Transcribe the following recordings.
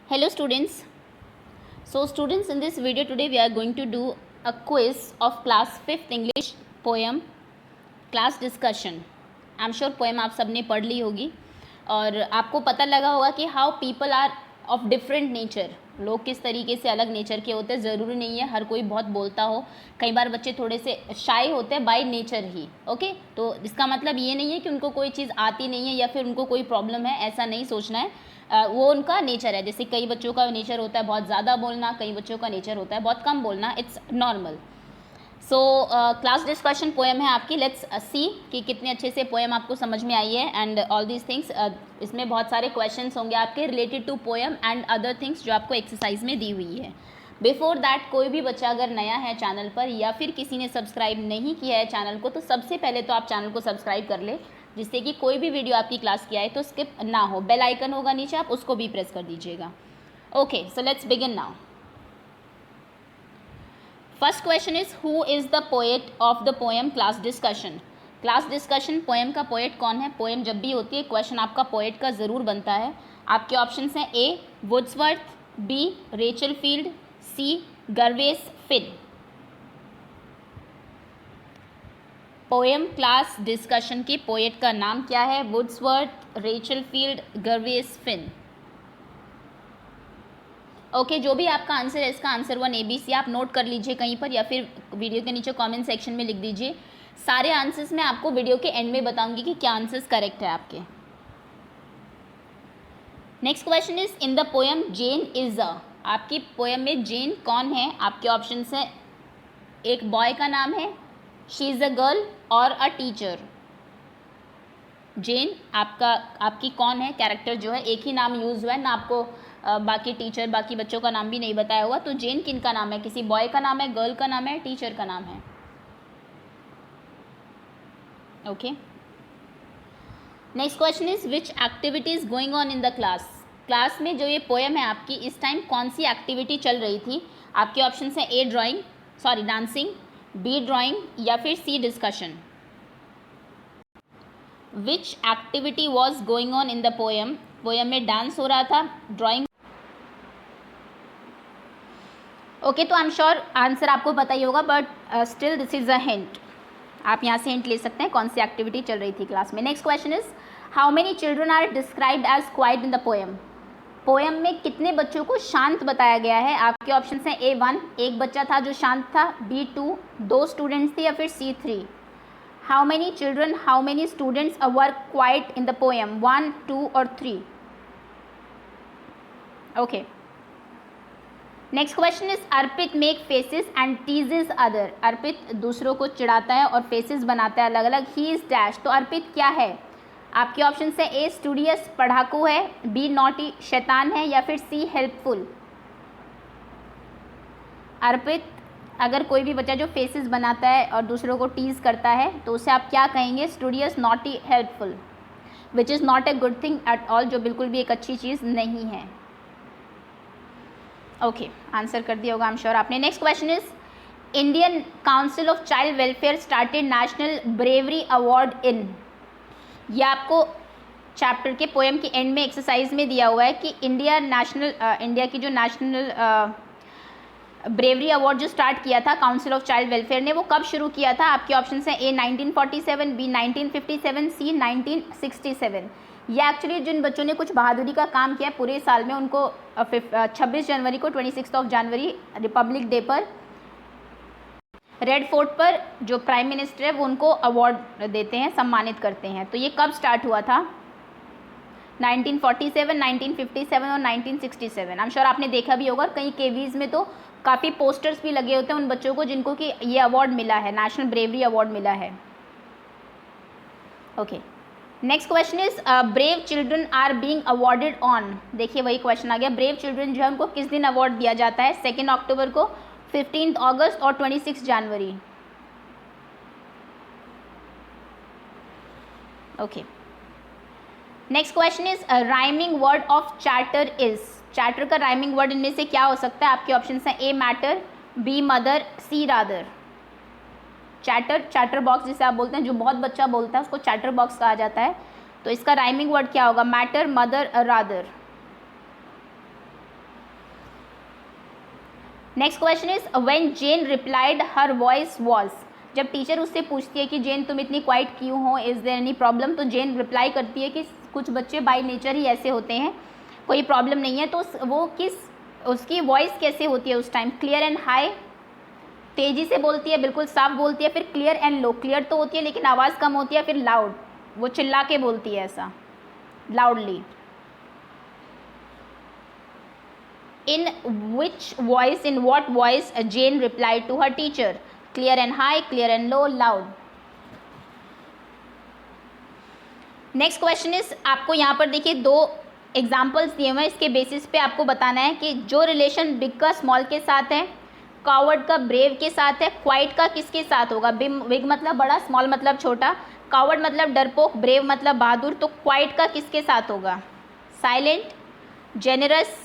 Hello students. So students, in this video today we are going to do a quiz of class 5th English poem class discussion. I am sure poem आप सबने पढ़ ली होगी और आपको पता लगा होगा कि how people are of different nature. लोग किस तरीके से अलग नेचर के होते हैं. ज़रूरी नहीं है हर कोई बहुत बोलता हो. कई बार बच्चे थोड़े से शाई होते हैं बाय नेचर ही. ओके, तो इसका मतलब ये नहीं है कि उनको कोई चीज़ आती नहीं है या फिर उनको कोई प्रॉब्लम है, ऐसा नहीं सोचना है. वो उनका नेचर है. जैसे कई बच्चों का नेचर होता है बहुत ज़्यादा बोलना, कई बच्चों का नेचर होता है बहुत कम बोलना. It's normal. So class discussion poem है आपकी. लेट्स सी कि कितने अच्छे से पोएम आपको समझ में आई है एंड ऑल दीज थिंग्स. इसमें बहुत सारे क्वेश्चंस होंगे आपके related to poem and other things जो आपको एक्सरसाइज में दी हुई है. बिफोर दैट कोई भी बच्चा अगर नया है चैनल पर या फिर किसी ने सब्सक्राइब नहीं किया है चैनल को, तो सबसे पहले तो आप चैनल को सब्सक्राइब कर ले, जिससे कि कोई भी वीडियो आपकी क्लास की आए तो स्किप ना हो. बेल आइकन होगा नीचे, आप उसको भी प्रेस कर दीजिएगा. Okay, so let's begin now. First question is who is the poet of the poem class discussion. Class discussion poem का पोएट कौन है. पोएम जब भी होती है क्वेश्चन आपका पोएट का ज़रूर बनता है. आपके ऑप्शंस हैं ए वुड्सवर्थ, बी रेचल फील्ड, सी Gervais fin. Poem class discussion के पोएट का नाम क्या है. Wordsworth, Rachel field, Gervais fin. Okay, जो भी आपका आंसर है इसका आंसर 1 ABC आप नोट कर लीजिए कहीं पर या फिर वीडियो के नीचे कमेंट सेक्शन में लिख दीजिए. सारे आंसर्स मैं आपको वीडियो के एंड में बताऊंगी कि क्या आंसर्स करेक्ट है आपके. Next question is in the poem Jane is a. आपकी पोएम में जेन कौन है. आपके ऑप्शंस हैं एक बॉय का नाम है, शी इज़ अ गर्ल और अ टीचर. जेन आपकी कौन है कैरेक्टर जो है. एक ही नाम यूज़ हुआ है ना, आपको बाकी टीचर बाकी बच्चों का नाम भी नहीं बताया हुआ. तो जेन किन का नाम है. किसी बॉय का नाम है, गर्ल का नाम है, टीचर का नाम है. Okay, next question is which activity is going on in the class. Class में जो ये पोएम है आपकी, इस टाइम कौन सी एक्टिविटी चल रही थी. आपके ऑप्शन हैं ए डांसिंग, बी ड्राइंग या फिर C discussion. Which activity was going on in the poem. Poem में डांस हो रहा था, ड्राइंग. ओके, तो आई एम श्योर आंसर आपको पता ही होगा but still this is a hint. आप यहाँ से हिंट ले सकते हैं कौन सी एक्टिविटी चल रही थी क्लास में. Next question is how many children are described as quite in the poem. Poem में कितने बच्चों को शांत बताया गया है. आपके ऑप्शन हैं A1 एक बच्चा था जो शांत था, B2 दो स्टूडेंट्स थे या फिर C3. How many children, how many students were quiet in the poem, 1, 2 और 3. Okay, next question is Arpit make faces and teases other. Arpit दूसरों को चिढ़ाता है और फेसेस बनाता है अलग अलग. He is dash. तो अर्पित क्या है. आपके ऑप्शन से ए स्टूडियस पढ़ाकू है, बी नॉटी शैतान है या फिर सी हेल्पफुल. अर्पित अगर कोई भी बच्चा जो फेसेस बनाता है और दूसरों को टीज करता है तो उसे आप क्या कहेंगे. Studious, naughty, helpful, which is not a good thing at all, जो बिल्कुल भी एक अच्छी चीज़ नहीं है. ओके, आंसर कर दिया होगा आई एम श्योर आपने. Next question is Indian council of child welfare started national bravery award in. यह आपको चैप्टर के पोएम के एंड में एक्सरसाइज में दिया हुआ है कि इंडिया की जो नेशनल ब्रेवरी अवार्ड जो स्टार्ट किया था काउंसिल ऑफ चाइल्ड वेलफेयर ने, वो कब शुरू किया था. आपके ऑप्शन हैं ए 1947, बी 1957, सी 1967. ये एक्चुअली जिन बच्चों ने कुछ बहादुरी का काम किया पूरे साल में उनको 26 जनवरी को 26 जनवरी रिपब्लिक डे पर रेड फोर्ट पर जो प्राइम मिनिस्टर है वो उनको अवार्ड देते हैं, सम्मानित करते हैं. तो ये कब स्टार्ट हुआ था. 1947, 1957 और 1967. आई एम श्योर आपने देखा भी होगा. कई केवीज़ में तो काफ़ी पोस्टर्स भी लगे होते हैं उन बच्चों को जिनको कि ये अवार्ड मिला है, नेशनल ब्रेवरी अवार्ड मिला है. Okay, next question is brave children are being awarded on. देखिए वही क्वेश्चन आ गया. ब्रेव चिल्ड्रन जो है उनको किस दिन अवार्ड दिया जाता है. 2 अक्टूबर को, 15 अगस्त और 26 जनवरी. Okay, next question is rhyming word of chatter is. Chatter का राइमिंग वर्ड इनमें से क्या हो सकता है. आपके ऑप्शन हैं A matter, B mother, C rather. Chatter box जिसे आप बोलते हैं, जो बहुत बच्चा बोलता है उसको चैटर बॉक्स कहा जाता है. तो इसका राइमिंग वर्ड क्या होगा. Matter, mother, rather. Next question is when Jane replied her voice was, जब टीचर उससे पूछती है कि जेन तुम इतनी क्वाइट क्यों हो, इज देयर एनी प्रॉब्लम, तो जेन रिप्लाई करती है कि कुछ बच्चे बाय नेचर ही ऐसे होते हैं, कोई प्रॉब्लम नहीं है। तो वो उसकी वॉइस कैसे होती है उस टाइम, क्लियर एंड हाई, तेजी से बोलती है, बिल्कुल साफ बोलती है, फिर क्लियर एंड लो, क्लियर तो होती है लेकिन आवाज़ कम होती है, फिर लाउड, वो चिल्ला के बोलती है ऐसा loudly. In which voice, in what voice Jane replied to her teacher? Clear and high, clear and low, loud. Next question is, आपको यहाँ पर देखिए 2 एग्जाम्पल्स दिए हुए हैं, इसके बेसिस पे आपको बताना है कि जो रिलेशन बिग का स्मॉल के साथ है, कावर्ड का ब्रेव के साथ है, क्वाइट का किसके साथ होगा। बिग मतलब बड़ा, स्मॉल मतलब छोटा, कावर्ड मतलब डरपोक, ब्रेव मतलब बहादुर, तो क्वाइट का किसके साथ होगा, साइलेंट, जेनरस,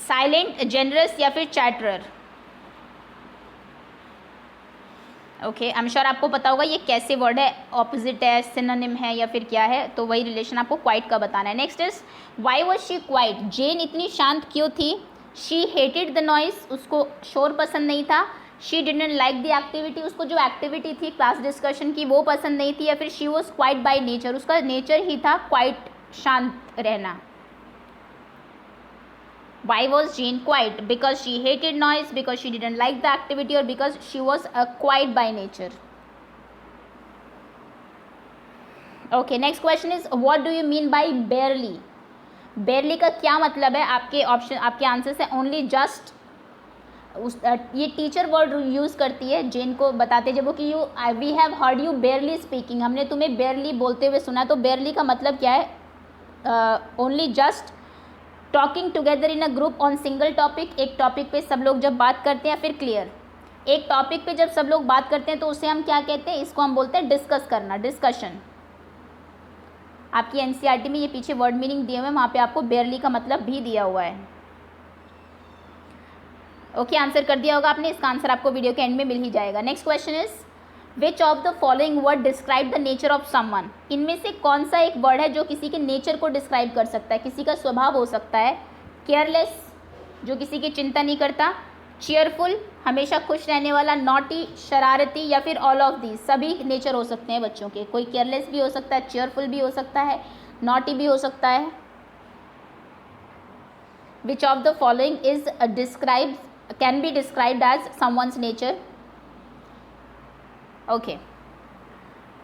साइलेंट, जेनरस या फिर चैटरर। ओके, आई एम श्योर आपको पता होगा ये कैसे वर्ड है, ऑपोजिट है, सिनोनिम है या फिर क्या है, तो वही रिलेशन आपको क्वाइट का बताना है। Next is why was she quiet, Jane इतनी शांत क्यों थी। शी हेटेड द नॉइस, उसको शोर पसंद नहीं था। She didn't like the activity, उसको जो एक्टिविटी थी क्लास डिस्कशन की वो पसंद नहीं थी। या फिर she was quite by nature, उसका नेचर ही था क्वाइट, शांत रहना। Why was Jane quiet? Because she hated noise, because she didn't like the activity, or because she was quiet by nature. Okay, next question is what do you mean by barely? Barely का क्या मतलब है, आपके option, आपके answer से only just, ये teacher word use करती है जेन को बताते जब वो कि we have heard you barely speaking, हमने तुम्हें बेयरली बोलते हुए सुना। तो बेयरली का मतलब क्या है, only just, talking together in a group on single topic, एक टॉपिक पे सब लोग जब बात करते हैं, फिर क्लियर, एक टॉपिक पे जब सब लोग बात करते हैं तो उसे हम क्या कहते हैं, इसको हम बोलते हैं डिस्कस करना, डिस्कशन। आपकी एनसीईआरटी में ये पीछे वर्ड मीनिंग दिए हुए हैं, वहाँ पे आपको बेयरली का मतलब भी दिया हुआ है। ओके, आंसर कर दिया होगा आपने, इसका आंसर आपको वीडियो के एंड में मिल ही जाएगा। Next question is which of the following word describe the nature of someone, इनमें से कौन सा एक वर्ड है जो किसी के नेचर को डिस्क्राइब कर सकता है, किसी का स्वभाव हो सकता है। केयरलेस, जो किसी की चिंता नहीं करता। चीयरफुल, हमेशा खुश रहने वाला। नॉटी, शरारती, या फिर ऑल ऑफ दीज, सभी नेचर हो सकते हैं बच्चों के, कोई केयरलेस भी हो सकता है, चीयरफुल भी हो सकता है, नॉटी भी हो सकता है। Which of the following is describe, can be described as someone's nature. Okay.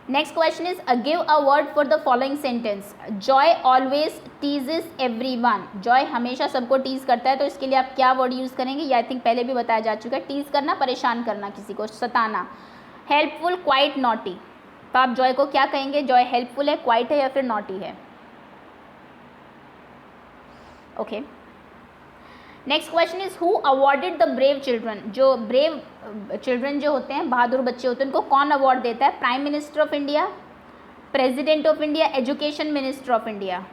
Next question is give a word for the following sentence. Joy always teases everyone. Joy हमेशा सबको टीज करता है, तो इसके लिए आप क्या वर्ड यूज़ करेंगे, ये आई थिंक पहले भी बताया जा चुका है। टीज करना, परेशान करना, किसी को सताना। हेल्पफुल, क्वाइट, नॉटी, तो आप जॉय को क्या कहेंगे, जॉय हेल्पफुल है, क्वाइट है या फिर नॉटी है। Okay, next question is who awarded the brave children, जो ब्रेव चिल्ड्रन जो होते हैं, बहादुर बच्चे होते हैं, उनको कौन अवार्ड देता है। Prime minister of India, president of India, education minister of India.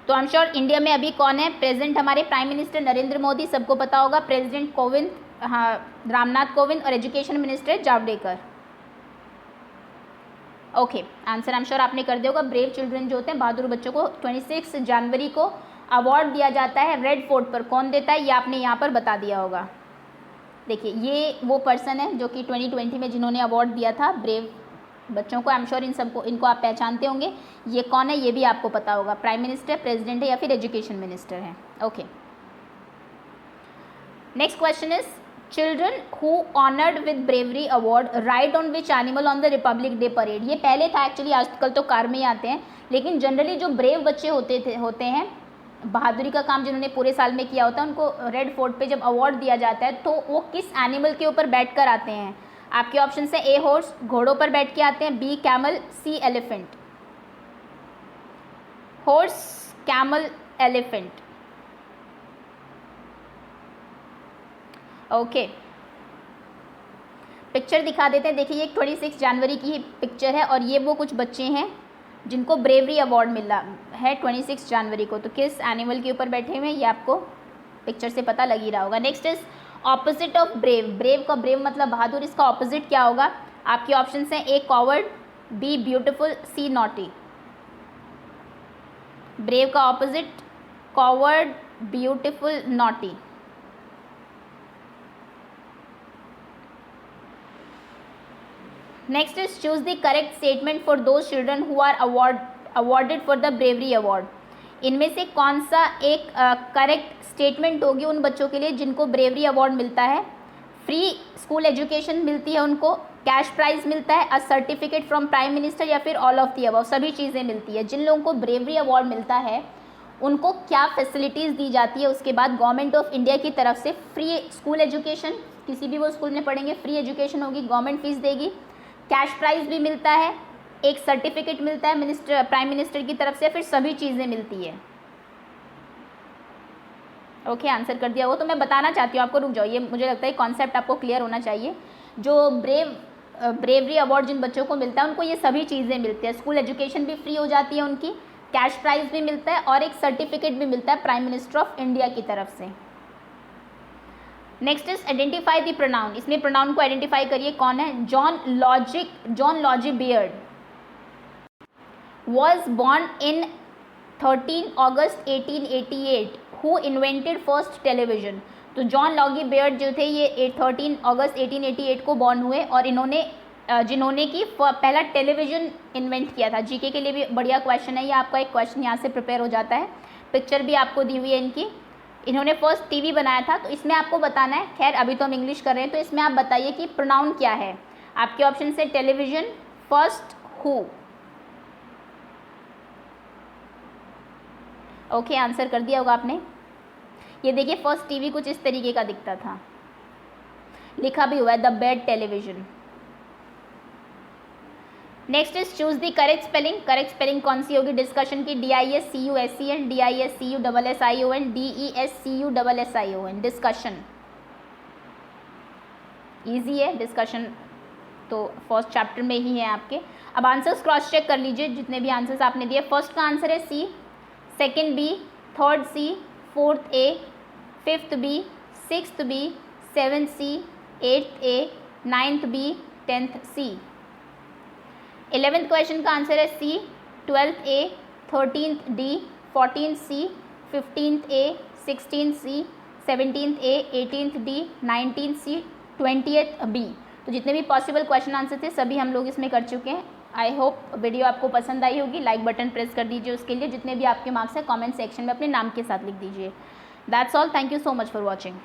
तो आई एम श्योर इंडिया में अभी कौन है प्रेजेंट, हमारे प्राइम मिनिस्टर नरेंद्र मोदी, सबको पता होगा। प्रेसिडेंट कोविंद, हाँ, रामनाथ कोविंद, और education minister Javadekar. Okay, answer I am sure आपने कर दिया होगा। ब्रेव चिल्ड्रन जो होते हैं, बहादुर बच्चों को 26 जनवरी को अवार्ड दिया जाता है रेड फोर्ट पर। कौन देता है ये आपने यहाँ पर बता दिया होगा। देखिए, ये वो पर्सन है जो कि 2020 में जिन्होंने अवार्ड दिया था ब्रेव बच्चों को। आई एम श्योर इनको आप पहचानते होंगे। ये कौन है ये भी आपको पता होगा, प्राइम मिनिस्टर, प्रेसिडेंट है या फिर एजुकेशन मिनिस्टर है। Okay, next question is children who honoured with bravery award ride on which animal on the Republic day parade. ये पहले था एक्चुअली, आजकल तो कार में ही आते हैं, लेकिन जनरली जो ब्रेव बच्चे होते हैं, बहादुरी का काम जिन्होंने पूरे साल में किया होता है, उनको रेड फोर्ट पे जब अवार्ड दिया जाता है तो वो किस एनिमल के ऊपर बैठ कर आते हैं। आपके ऑप्शन से ए हॉर्स, घोड़ों पर बैठ के आते हैं, B camel, C elephant. Horse, camel, elephant. Okay, picture दिखा देते हैं। देखिए, ये 26 जनवरी की पिक्चर है और ये वो कुछ बच्चे हैं जिनको ब्रेवरी अवार्ड मिला है 26 जनवरी को। तो किस एनिमल के ऊपर बैठे हुए हैं ये आपको पिक्चर से पता लग ही रहा होगा। Next is opposite of brave. Brave का ब्रेव मतलब बहादुर, इसका ऑपोजिट क्या होगा। आपके ऑप्शन हैं A coward, B beautiful, C naughty. Brave का opposite coward, beautiful, naughty. Next is choose the correct statement for those children who are awarded for the bravery award. इनमें से कौन सा एक करेक्ट स्टेटमेंट होगी उन बच्चों के लिए जिनको ब्रेवरी अवार्ड मिलता है? फ्री स्कूल एजुकेशन मिलती है उनको, कैश प्राइज मिलता है, a certificate from prime minister, या फिर ऑल ऑफ दी अबव, सभी चीज़ें मिलती है। जिन लोगों को ब्रेवरी अवार्ड मिलता है उनको क्या फैसिलिटीज़ दी जाती है? उसके बाद गवर्नमेंट ऑफ इंडिया की तरफ से फ्री स्कूल एजुकेशन, किसी भी वो स्कूल में पढ़ेंगे फ्री एजुकेशन होगी, गवर्नमेंट फीस देगी, कैश प्राइज भी मिलता है, एक सर्टिफिकेट मिलता है प्राइम मिनिस्टर की तरफ से, फिर सभी चीज़ें मिलती है। ओके, आंसर कर दिया वो। तो मैं बताना चाहती हूँ आपको, रुक जाओ, ये मुझे लगता है कॉन्सेप्ट आपको क्लियर होना चाहिए। जो ब्रेवरी अवार्ड जिन बच्चों को मिलता है उनको ये सभी चीज़ें मिलती है। स्कूल एजुकेशन भी फ्री हो जाती है उनकी, कैश प्राइज भी मिलता है और एक सर्टिफिकेट भी मिलता है प्राइम मिनिस्टर ऑफ इंडिया की तरफ से। Next is identify the pronoun. इसमें प्रोनाउन को आइडेंटिफाई करिए, कौन है? John logy beard was born in 13 August 1888 who invented first television। तो जॉन लॉगी बियर्ड जो थे ये 13 अगस्त 1888 को बॉर्न हुए और इन्होंने जिन्होंने की पहला टेलीविज़न इन्वेंट किया था। जीके के लिए भी बढ़िया क्वेश्चन है ये, आपका एक क्वेश्चन यहाँ से प्रिपेयर हो जाता है। पिक्चर भी आपको दी हुई है इनकी, इन्होंने फर्स्ट टीवी बनाया था। तो इसमें आपको बताना है, खैर अभी तो हम इंग्लिश कर रहे हैं, तो इसमें आप बताइए कि प्रोनाउन क्या है। आपके ऑप्शन से television, first, who. Okay, answer कर दिया होगा आपने। ये देखिए फर्स्ट टीवी कुछ इस तरीके का दिखता था, लिखा भी हुआ है the bed television. Next is choose the correct spelling. Correct spelling कौन सी होगी डिस्कशन की? DISCUSEN, DISCUSSION, DESCUSSION। Discussion easy है, डिस्कशन तो फर्स्ट चैप्टर में ही है आपके। अब आंसर्स क्रॉस चेक कर लीजिए जितने भी आंसर्स आपने दिए। फर्स्ट का आंसर है C, second B, third C, fourth A, fifth B, sixth B, seventh C, eighth A, ninth B, tenth C. 11th question का आंसर है C, 12th A, 13th D, 14th C, 15th A, 16th C, 17th A, 18th D, 19th C, 20th B. तो जितने भी possible question answer थे सभी हम लोग इसमें कर चुके हैं। आई होप वीडियो आपको पसंद आई होगी। लाइक बटन प्रेस कर दीजिए उसके लिए। जितने भी आपके मार्क्स हैं कमेंट सेक्शन में अपने नाम के साथ लिख दीजिए। That's all, thank you so much for watching.